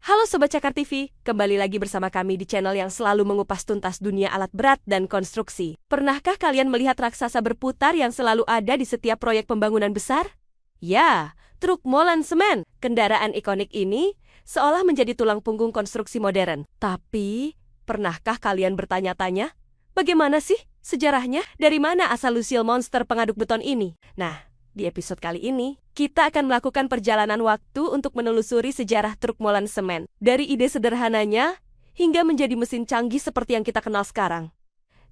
Halo Sobat Cakar TV, kembali lagi bersama kami di channel yang selalu mengupas tuntas dunia alat berat dan konstruksi. Pernahkah kalian melihat raksasa berputar yang selalu ada di setiap proyek pembangunan besar? Ya, truk molen semen. Kendaraan ikonik ini seolah menjadi tulang punggung konstruksi modern. Tapi, pernahkah kalian bertanya-tanya, bagaimana sih sejarahnya? Dari mana asal-usul monster pengaduk beton ini? Nah, di episode kali ini, kita akan melakukan perjalanan waktu untuk menelusuri sejarah truk molen semen. Dari ide sederhananya, hingga menjadi mesin canggih seperti yang kita kenal sekarang.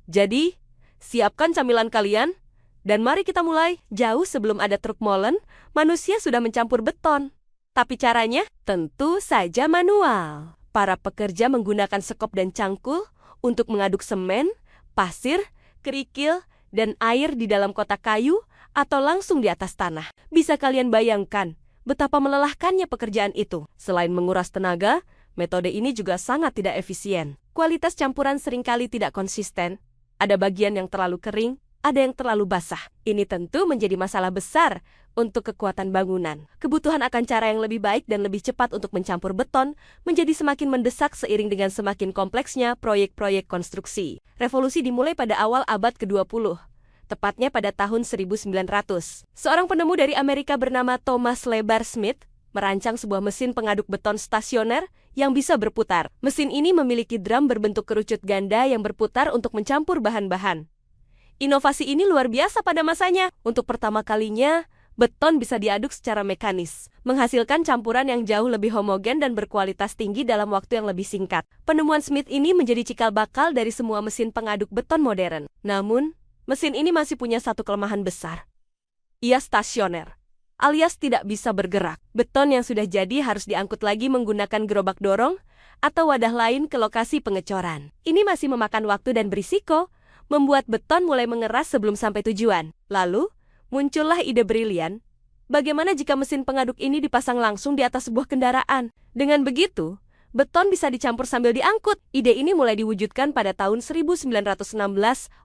Jadi, siapkan camilan kalian, dan mari kita mulai. Jauh sebelum ada truk molen, manusia sudah mencampur beton. Tapi caranya tentu saja manual. Para pekerja menggunakan sekop dan cangkul untuk mengaduk semen, pasir, kerikil, dan air di dalam kotak kayu, atau langsung di atas tanah. Bisa kalian bayangkan betapa melelahkannya pekerjaan itu. Selain menguras tenaga, metode ini juga sangat tidak efisien. Kualitas campuran seringkali tidak konsisten. Ada bagian yang terlalu kering, ada yang terlalu basah. Ini tentu menjadi masalah besar untuk kekuatan bangunan. Kebutuhan akan cara yang lebih baik dan lebih cepat untuk mencampur beton menjadi semakin mendesak seiring dengan semakin kompleksnya proyek-proyek konstruksi. Revolusi dimulai pada awal abad ke-20. Tepatnya pada tahun 1900. Seorang penemu dari Amerika bernama Thomas Lebar Smith merancang sebuah mesin pengaduk beton stasioner yang bisa berputar. Mesin ini memiliki drum berbentuk kerucut ganda yang berputar untuk mencampur bahan-bahan. Inovasi ini luar biasa pada masanya. Untuk pertama kalinya, beton bisa diaduk secara mekanis, menghasilkan campuran yang jauh lebih homogen dan berkualitas tinggi dalam waktu yang lebih singkat. Penemuan Smith ini menjadi cikal bakal dari semua mesin pengaduk beton modern. Namun, mesin ini masih punya satu kelemahan besar. Ia stasioner, alias tidak bisa bergerak. Beton yang sudah jadi harus diangkut lagi menggunakan gerobak dorong atau wadah lain ke lokasi pengecoran. Ini masih memakan waktu dan berisiko, membuat beton mulai mengeras sebelum sampai tujuan. Lalu, muncullah ide brilian, bagaimana jika mesin pengaduk ini dipasang langsung di atas sebuah kendaraan? Dengan begitu, beton bisa dicampur sambil diangkut. Ide ini mulai diwujudkan pada tahun 1916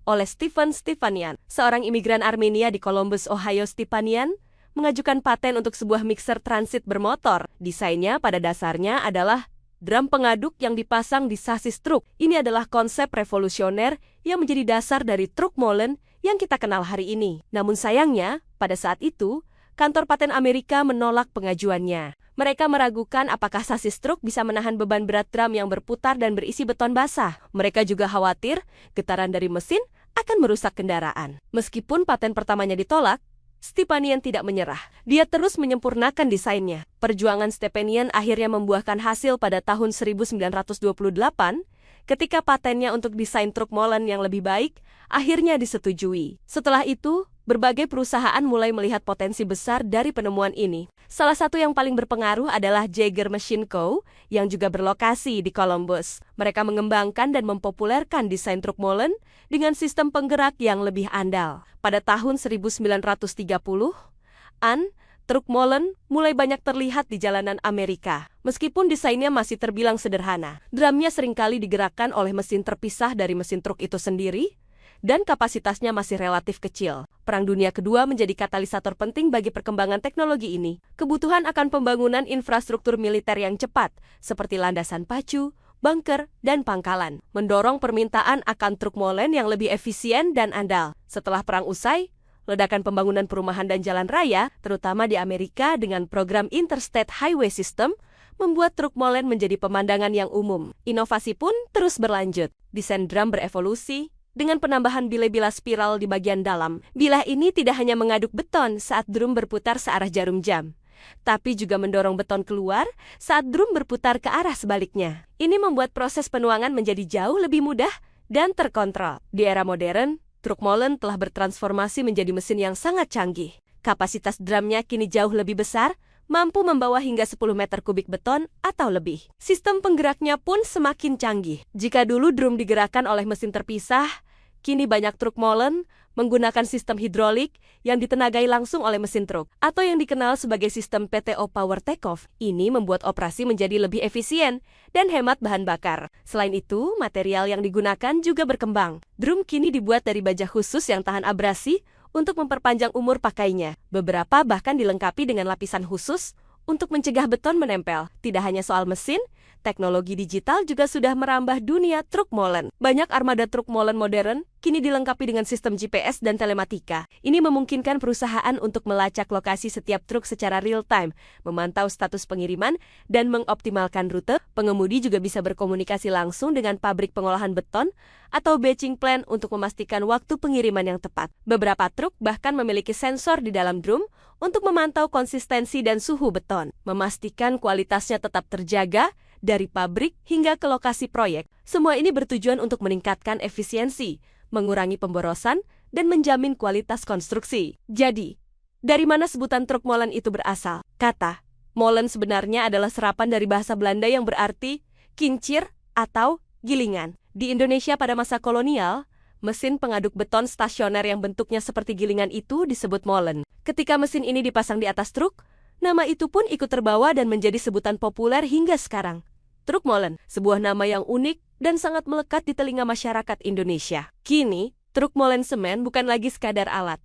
oleh Stephen Stepanian, seorang imigran Armenia di Columbus, Ohio. Stepanian mengajukan paten untuk sebuah mixer transit bermotor. Desainnya pada dasarnya adalah drum pengaduk yang dipasang di sasis truk. Ini adalah konsep revolusioner yang menjadi dasar dari truk molen yang kita kenal hari ini. Namun sayangnya, pada saat itu, kantor paten Amerika menolak pengajuannya. Mereka meragukan apakah sasis truk bisa menahan beban berat drum yang berputar dan berisi beton basah. Mereka juga khawatir getaran dari mesin akan merusak kendaraan. Meskipun paten pertamanya ditolak, Stepanian tidak menyerah. Dia terus menyempurnakan desainnya. Perjuangan Stepanian akhirnya membuahkan hasil pada tahun 1928, ketika patennya untuk desain truk molen yang lebih baik akhirnya disetujui. Setelah itu, berbagai perusahaan mulai melihat potensi besar dari penemuan ini. Salah satu yang paling berpengaruh adalah Jaeger Machine Co. yang juga berlokasi di Columbus. Mereka mengembangkan dan mempopulerkan desain truk molen dengan sistem penggerak yang lebih andal. Pada tahun 1930-an, truk molen mulai banyak terlihat di jalanan Amerika. Meskipun desainnya masih terbilang sederhana, drumnya seringkali digerakkan oleh mesin terpisah dari mesin truk itu sendiri, dan kapasitasnya masih relatif kecil. Perang Dunia Kedua menjadi katalisator penting bagi perkembangan teknologi ini. Kebutuhan akan pembangunan infrastruktur militer yang cepat, seperti landasan pacu, bunker, dan pangkalan, mendorong permintaan akan truk molen yang lebih efisien dan andal. Setelah perang usai, ledakan pembangunan perumahan dan jalan raya, terutama di Amerika dengan program Interstate Highway System, membuat truk molen menjadi pemandangan yang umum. Inovasi pun terus berlanjut. Desain drum berevolusi dengan penambahan bilah-bilah spiral di bagian dalam. Bilah ini tidak hanya mengaduk beton saat drum berputar searah jarum jam, tapi juga mendorong beton keluar saat drum berputar ke arah sebaliknya. Ini membuat proses penuangan menjadi jauh lebih mudah dan terkontrol. Di era modern, truk molen telah bertransformasi menjadi mesin yang sangat canggih. Kapasitas drumnya kini jauh lebih besar, mampu membawa hingga 10 meter kubik beton atau lebih. Sistem penggeraknya pun semakin canggih. Jika dulu drum digerakkan oleh mesin terpisah, kini banyak truk molen menggunakan sistem hidrolik yang ditenagai langsung oleh mesin truk, atau yang dikenal sebagai sistem PTO Power Takeoff. Ini membuat operasi menjadi lebih efisien dan hemat bahan bakar. Selain itu, material yang digunakan juga berkembang. Drum kini dibuat dari baja khusus yang tahan abrasi untuk memperpanjang umur pakainya. Beberapa bahkan dilengkapi dengan lapisan khusus untuk mencegah beton menempel. Tidak hanya soal mesin, teknologi digital juga sudah merambah dunia truk molen. Banyak armada truk molen modern kini dilengkapi dengan sistem GPS dan telematika. Ini memungkinkan perusahaan untuk melacak lokasi setiap truk secara real-time, memantau status pengiriman, dan mengoptimalkan rute. Pengemudi juga bisa berkomunikasi langsung dengan pabrik pengolahan beton atau batching plant untuk memastikan waktu pengiriman yang tepat. Beberapa truk bahkan memiliki sensor di dalam drum untuk memantau konsistensi dan suhu beton, memastikan kualitasnya tetap terjaga dari pabrik hingga ke lokasi proyek. Semua ini bertujuan untuk meningkatkan efisiensi, mengurangi pemborosan, dan menjamin kualitas konstruksi. Jadi, dari mana sebutan truk molen itu berasal? Kata molen sebenarnya adalah serapan dari bahasa Belanda yang berarti kincir atau gilingan. Di Indonesia pada masa kolonial, mesin pengaduk beton stasioner yang bentuknya seperti gilingan itu disebut molen. Ketika mesin ini dipasang di atas truk, nama itu pun ikut terbawa dan menjadi sebutan populer hingga sekarang. Truk molen, sebuah nama yang unik dan sangat melekat di telinga masyarakat Indonesia. Kini, truk molen semen bukan lagi sekadar alat,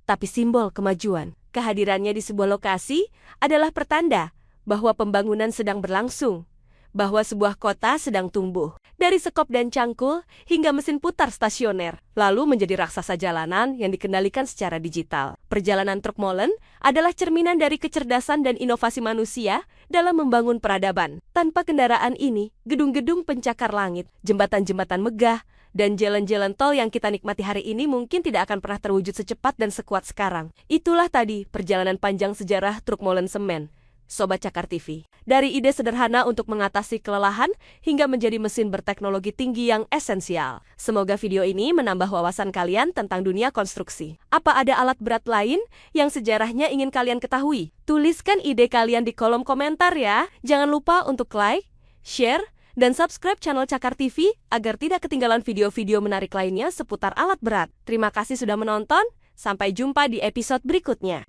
tapi simbol kemajuan. Kehadirannya di sebuah lokasi adalah pertanda bahwa pembangunan sedang berlangsung, bahwa sebuah kota sedang tumbuh. Dari sekop dan cangkul hingga mesin putar stasioner, lalu menjadi raksasa jalanan yang dikendalikan secara digital. Perjalanan truk molen adalah cerminan dari kecerdasan dan inovasi manusia dalam membangun peradaban. Tanpa kendaraan ini, gedung-gedung pencakar langit, jembatan-jembatan megah, dan jalan-jalan tol yang kita nikmati hari ini mungkin tidak akan pernah terwujud secepat dan sekuat sekarang. Itulah tadi perjalanan panjang sejarah truk molen semen. Sobat Cakar TV, dari ide sederhana untuk mengatasi kelelahan hingga menjadi mesin berteknologi tinggi yang esensial. Semoga video ini menambah wawasan kalian tentang dunia konstruksi. Apa ada alat berat lain yang sejarahnya ingin kalian ketahui? Tuliskan ide kalian di kolom komentar ya. Jangan lupa untuk like, share, dan subscribe channel Cakar TV agar tidak ketinggalan video-video menarik lainnya seputar alat berat. Terima kasih sudah menonton, sampai jumpa di episode berikutnya.